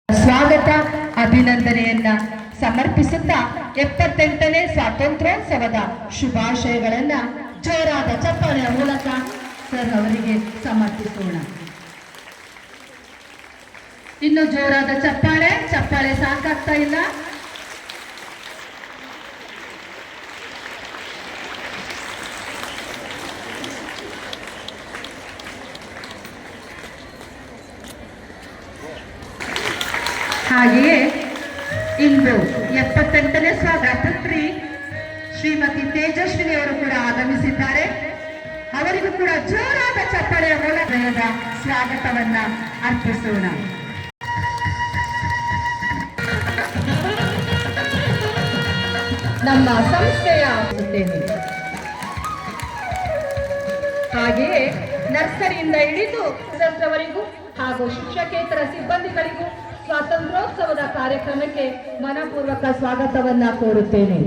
ಸ್ವಾಗತ ಅಭಿನಂದನೆಯನ್ನ ಸಮರ್ಪಿಸುತ್ತಾ 78ನೇ ಸ್ವಾತಂತ್ರ್ಯೋತ್ಸವದ ಶುಭಾಶಯಗಳನ್ನ ಜೋರಾದ ಚಪ್ಪಾಳೆಯ ಮೂಲಕ ಸರ್ ಅವರಿಗೆ ಸಮರ್ಪಿಸೋಣ. ಇನ್ನು ಜೋರಾದ ಚಪ್ಪಾಳೆ ಸಾಕಾಗ್ತಾ ಇಲ್ಲ. ಹಾಗೆಯೇ ಇಂದು 78ನೇ ಸ್ವಾತಂತ್ರ್ಯ ಶ್ರೀಮತಿ ತೇಜಸ್ವಿನಿ ಅವರು ಕೂಡ ಆಗಮಿಸಿದ್ದಾರೆ. ಅವರಿಗೂ ಕೂಡ ಜೋರಾದ ಚಪ್ಪಾಳೆಯ ಮೂಲಕ ಸ್ವಾಗತವನ್ನ ಅರ್ಪಿಸೋಣ. ನಮ್ಮ ಸಂಸ್ಥೆಯ ಹಾಗೆಯೇ ನರ್ಸರಿಯಿಂದ ಹಿಡಿದು ವರೆಗೂ ಹಾಗೂ ಶಿಕ್ಷಕೇತರ ಸಿಬ್ಬಂದಿಗಳಿಗೂ ಸ್ವಾತಂತ್ರ್ಯೋತ್ಸವದ ಕಾರ್ಯಕ್ರಮಕ್ಕೆ ಮನಪೂರ್ವಕ ಸ್ವಾಗತವನ್ನ ಕೋರುತ್ತೇನೆ.